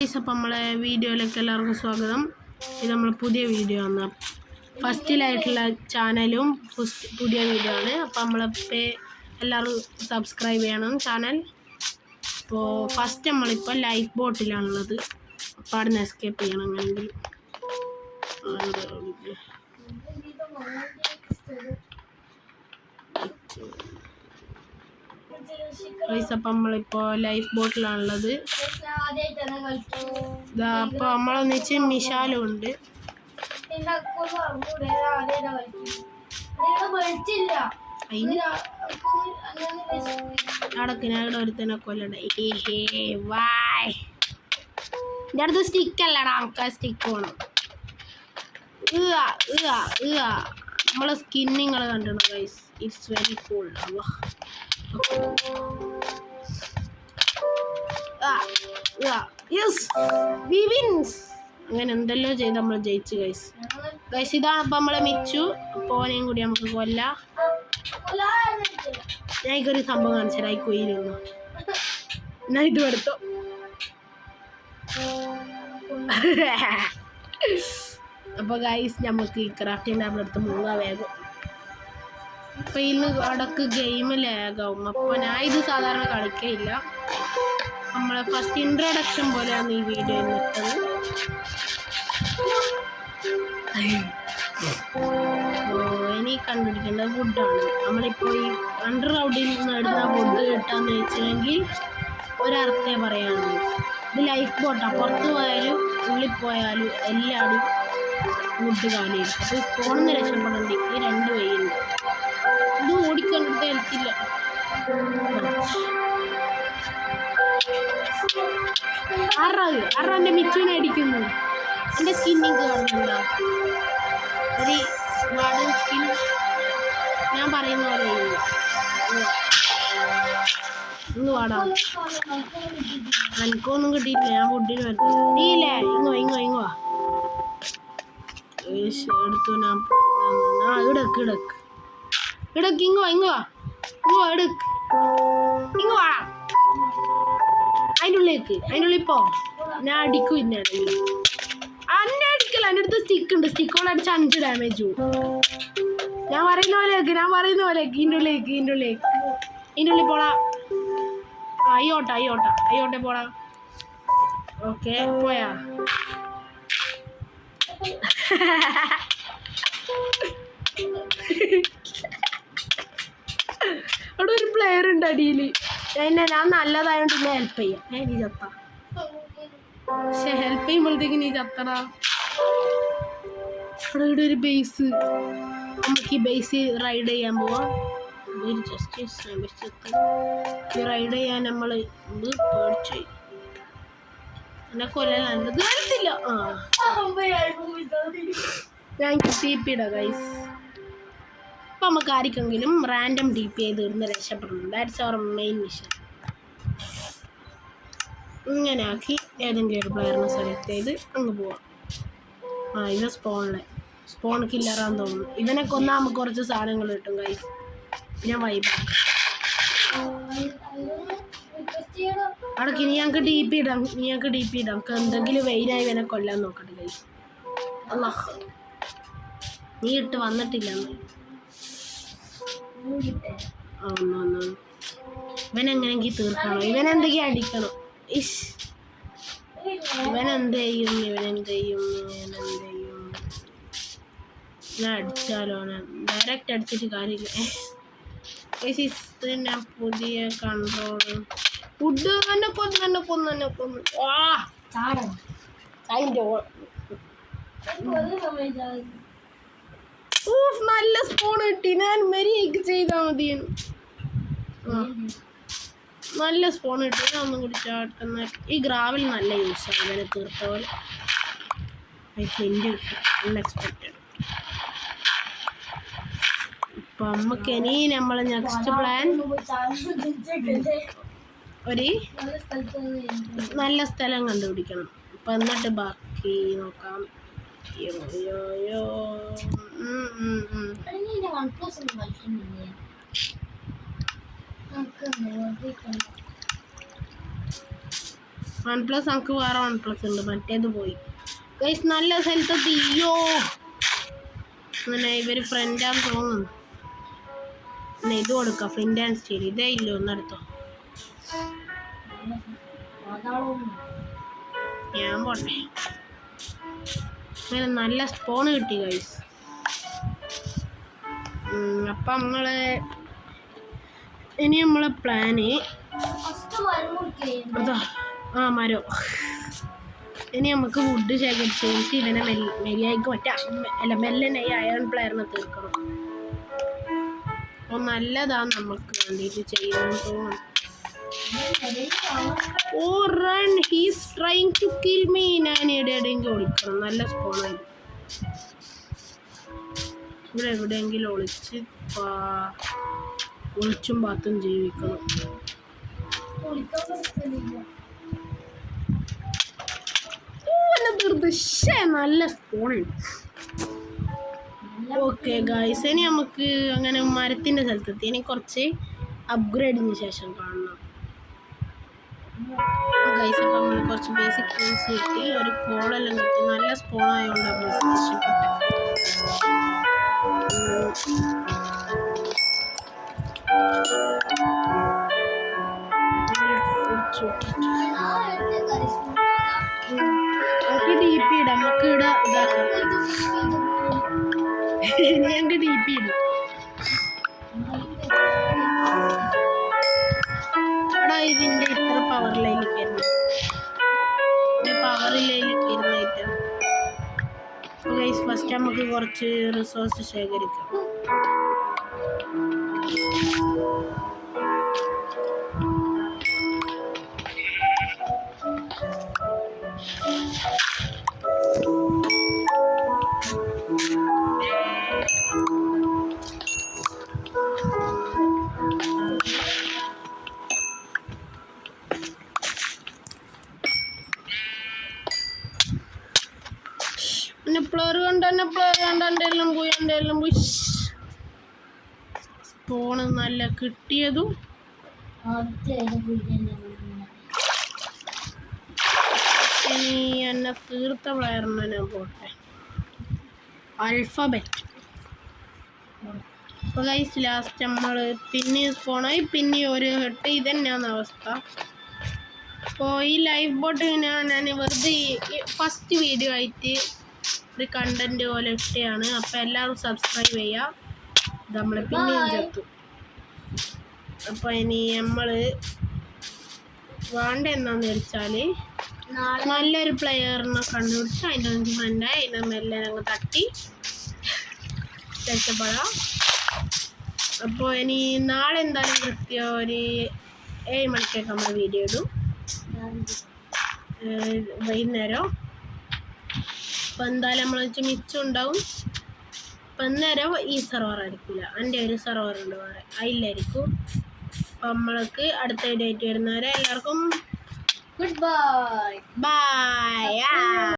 അപ്പം നമ്മളെ വീഡിയോയിലേക്ക് എല്ലാവർക്കും സ്വാഗതം. ഇത് നമ്മൾ പുതിയ വീഡിയോ ആണ്, ഫസ്റ്റിലായിട്ടുള്ള ചാനലും പുതിയ വീഡിയോ ആണ്. അപ്പം നമ്മളിപ്പോൾ എല്ലാവരും സബ്സ്ക്രൈബ് ചെയ്യണം ചാനൽ. അപ്പോൾ ഫസ്റ്റ് നമ്മളിപ്പോൾ ലൈഫ് ബോട്ടിലാണുള്ളത്. അപ്പോൾ അവിടെ നിന്ന് എസ്കേപ്പ് ചെയ്യണം. അങ്ങനെങ്കിൽ അപ്പം നമ്മളിപ്പോൾ ലൈഫ് ബോട്ടിലാണുള്ളത്. അപ്പോൾ നമ്മളൊന്നിച്ച് മിഷാലും ഉണ്ട്. അവിടെ ഒരുത്തനെ കൊല്ലണ്ടേ. വായ് എൻ്റെ അടുത്ത് സ്റ്റിക്കല്ലടാ, നമുക്ക് ആ സ്റ്റിക്ക് വേണം. നമ്മളെ സ്കിന്നിങ്ങൾ കണ്ടണം ഗൈസ്, ഇറ്റ്സ് വെരി കൂൾ. അങ്ങനെ എന്തെല്ലോ ചെയ്ത് നമ്മൾ ജയിച്ചു ഗൈസ്. ഇതാണ് അപ്പം നമ്മളെ മിച്ചു. പോനെയും കൂടി നമുക്ക് കൊല്ലാം. ഞാൻ ഇക്കൊരു സംഭവം കാണിച്ചാൽ കൊയ്യിലിരുന്നു. ഞാൻ ഇത് എടുത്തോ. അപ്പോൾ ഗൈസ് നമുക്ക് ഈ ക്രാഫ്റ്റിൻ്റെ അവിടെ അടുത്ത് മുങ്ങാൻ വേഗം. അപ്പം ഇന്ന് അടക്ക് ഗെയിം ലാഗാവും. അപ്പോൾ ഞാൻ ഇത് സാധാരണ കളിക്കയില്ല. നമ്മളെ ഫസ്റ്റ് ഇൻട്രൊഡക്ഷൻ പോലെയാണ് ഈ വീഡിയോയിൽ നിൽക്കുന്നത്. ഇനി കണ്ടുപിടിക്കേണ്ടത് വുഡാണ്. നമ്മളിപ്പോൾ ഈ അണ്ടർഗ്രൗണ്ടിൽ നിന്ന് ഇടുന്ന വുഡ് കിട്ടാന്ന് വെച്ചിട്ടുണ്ടെങ്കിൽ ഒരർത്ഥേ പറയാനുള്ളൂ. ഇത് ലൈഫ് ബോട്ടാണ്. പുറത്ത് പോയാലും ഉള്ളിൽ പോയാലും എല്ലാവരും വുഡ് കാലിയായിരിക്കും. അപ്പോൾ സ്പോണിൽ നിന്ന് രക്ഷപ്പെടേണ്ടിക്ക് രണ്ട് വഴിയുണ്ട്. ഇത് ഓടിക്കൊണ്ടിട്ട് ഹെൽത്തില്ല. എൻ്റെ മിച്ചുവിനെ അടിക്കുന്നു. എൻ്റെ സ്കിന്നിങ് കാണുന്നുണ്ടോ? ഒരു വാർഡൻ സ്കിൻ. ഞാൻ പറയുന്ന പോലെ ഒന്ന് വാടാ. എനിക്കൊന്നും കിട്ടിയില്ല. ഞാൻ ഫുഡിന് വരത്തില്ലേ. ഇങ്ങോ എടുത്തു. ഞാൻ ഇടക്ക് ഇങ്ങോ എടുക്ക്. ഇങ്ങോ വാ. അതിൻ്റെ ഉള്ളിൽ പോ. ഞാൻ അടിക്കും. അന്നെ അടിക്കല. എൻ്റെ അടുത്ത് സ്റ്റിക്ക് ഉണ്ട്. സ്റ്റിക്കോട് അടിച്ച് 5 ഡാമേജ് പോവും. ഞാൻ പറയുന്ന പോലെ ഇതിൻ്റെ ഉള്ളിൽ പോടാ. അയ്യോട്ടെ പോടാ. ഓക്കെ പോയാ. അവിടെ ഒരു പ്ലെയർ ഉണ്ട് അടിയിൽ. ഞാൻ നല്ലതായോണ്ട് ഇന്നെ ഹെൽപ്പ് ചെയ്യാം. നീ ചത്ത. പക്ഷെ ഹെൽപ്പ് ചെയ്യുമ്പോഴത്തേക്ക് നീ ചത്തടാ. അവിടെ ഇവിടെ ഒരു ബേസ്. നമുക്ക് ഈ ബേസ് റൈഡ് ചെയ്യാൻ പോവാം. റൈഡ് ചെയ്യാൻ നമ്മൾ ഇത് പേടിച്ചു. എന്നെ കൊല്ലാണ്ട് വരത്തില്ല. ഞാൻ TP ഇടാം ഗൈസ്. അപ്പം നമുക്ക് ആർക്കെങ്കിലും റാൻഡം TP ചെയ്ത് ഇടുന്ന രക്ഷപ്പെടണം. That's our main mission. ഇങ്ങനെ ആക്കി ഏതെങ്കിലും ഒരു പ്ലെയറിനെ സെലക്ട് ചെയ്ത് അങ്ങ് പോവാം. ഇത് സ്പോൺ കില്ലറാന്ന് തോന്നുന്നു. ഇവനെ കൊന്നാൽ നമുക്ക് കുറച്ച് സാധനങ്ങൾ കിട്ടും ഗൈസ്. ഞാൻ വൈബാക്കാം. അടക്കി ഞങ്ങൾക്ക് TP ഇടാം. നമുക്ക് എന്തെങ്കിലും വെയിനായി ഇവനെ കൊല്ലാൻ നോക്കട്ടെ ഗൈസ്. അല്ലാഹ്, നീ ഇട്ട് വന്നിട്ടില്ല. ഇവനെങ്ങനെങ്കിൽ തീർക്കണോ? ഇവനെന്തൊക്കെയാ അടിക്കണം? ഇവനെന്ത് ചെയ്യും? ഞാൻ അടിച്ചാലോ? ഡയറക്റ്റ് അടിച്ചിട്ട് കാര്യമില്ല. ഞാൻ പുതിയ കൺട്രോൾ ഫുഡ് എന്നെ കൊന്നു. നല്ല സ്പോൺ കിട്ടി. ഞാൻ മര്യാദയ്ക്ക് ചെയ്താൽ മതി. നല്ല സ്പോൺ കിട്ടി. ഞാൻ ഒന്നും കൂടി ചാട്ടുന്ന. ഈ ഗ്രാവൽ നല്ല യൂസാണ്. ഇവനെ തീർത്ത പോലെ അൺഎക്സ്പെക്റ്റഡ്. അപ്പം നമുക്ക് ഇനി നമ്മളെ നെക്സ്റ്റ് പ്ലാൻ ഒരു നല്ല സ്ഥലം കണ്ടുപിടിക്കണം. അപ്പം എന്നിട്ട് ബാക്കി നോക്കാം. OnePlus നമുക്ക് വേറെ OnePlus ഉണ്ട്, മറ്റേത് പോയി. ഗൈസ് നല്ല സ്ഥലത്ത് തീയോ അങ്ങനെ ഇവര് ഫ്രണ്ടാന്ന് തോന്നുന്നു. പിന്നെ ഇത് കൊടുക്കാം, ഫ്ലിന്റ് ആൻഡ് സ്റ്റീൽ. ഇതേ ഇല്ലോ ഒന്നെടുത്തോ. ഞാൻ പോട്ടെ. അങ്ങനെ നല്ല സ്പോണ് കിട്ടി ഗൈസ്. അപ്പം ഇനി നമ്മളെ പ്ലാന് അതാ മരോ. ഇനി നമുക്ക് വുഡ് ശേഖരിച്ച് എനിക്ക് ഇവനെ മെരിയായിക്ക് മെല്ലനെ അയൺ പ്ലെയറിനെ തീർക്കണം. അപ്പോൾ നല്ലതാണ് നമുക്ക് വേണ്ടിയിട്ട് ചെയ്യാൻ തോന്നുന്നു. Oh run, he's trying to kill me. ഞാൻ എവിടെയെങ്കിലും ഒളിക്കണം. നല്ല സ്പോണായി ഇവിടെ എവിടെയെങ്കിലും ഒളിച്ചും പാത്തും ജീവിക്കണം. നല്ല സ്പോണുണ്ട്. ഓക്കെ ഗായ്സ്, ഇനി നമുക്ക് അങ്ങനെ മരത്തിൻ്റെ സ്ഥലത്തെത്തി. ഇനി കുറച്ച് അപ്ഗ്രേഡിന് ശേഷം കാണണം ഗൈസ്. അപ്പം നമ്മൾ കുറച്ച് ബേസിക് ടൂൾസ് കിട്ടി, ഒരു കോളെല്ലാം കിട്ടി. നല്ല സ്പോണായതുകൊണ്ട് നമ്മൾ ഇഷ്ടപ്പെട്ടു. നമുക്ക് ഡി പി ഇടാം, നമുക്ക് ഇതാക്കാം. ഞങ്ങൾക്ക് ഡി പി ഇടും. എടാ ഇതിൻ്റെ ഇത്ര പവർ ലൈനിലേക്ക് വരുന്നത്, പവർ ലൈനിലേക്ക് വരുന്നതായിട്ട്. ഗൈസ് ഫസ്റ്റ് നമുക്ക് കുറച്ച് റിസോഴ്സ് ശേഖരിക്കാം. പ്ലെയർ കണ്ടെല്ലാം പോയി. സ്പോണ് നല്ല കിട്ടിയതും ഇനി എന്നെ തീർത്ത പ്ലെയറിനെ ഞാൻ പോട്ടെ. ആൽഫബറ്റ്. അപ്പോൾ ഗൈസ് ലാസ്റ്റ് നമ്മൾ പിന്നെയും സ്പോണായി, പിന്നെയും ഒരു ഹെട്ട്. ഇതന്നെയാണ് അവസ്ഥ. അപ്പോൾ ഈ ലൈഫ് ബോട്ട് ഞാൻ വെറുതെ ഫസ്റ്റ് വീഡിയോ ആയിട്ട് ഒരു കണ്ടന്റ് പോലെ ഇട്ടയാണ്. അപ്പോൾ എല്ലാവരും സബ്സ്ക്രൈബ് ചെയ്യുക. നമ്മൾ പിന്നെയും ചത്തു. അപ്പോൾ ഇനി നമ്മൾ വേണ്ട എന്താണെന്ന് വെച്ചാൽ നല്ലൊരു പ്ലെയറിനെ കണ്ടുപിടിച്ച് അതിൻ്റെ നമുക്ക് ഫ്രണ്ടായി അതിനെ മെല്ലെ ഞങ്ങൾ തട്ടി രക്ഷപ്പെടാം. അപ്പോൾ ഇനി നാളെ എന്തായാലും കൃത്യം ഒരു 7 മണിക്കൊക്കെ നമ്മൾ വീഡിയോ ഇടും, വൈകുന്നേരം. അപ്പോൾ എന്തായാലും നമ്മൾ വെച്ച് മിച്ചം ഉണ്ടാവും. അപ്പം അന്നേരം ഈ സെർവർ ആയിരിക്കില്ല, എൻ്റെ ഒരു സെർവറുണ്ട് വേറെ, അതിലായിരിക്കും. അപ്പം നമ്മൾക്ക് അടുത്ത വീഡിയോ ആയിട്ട് വരുന്നവരെ എല്ലാവർക്കും ഗുഡ് ബൈ.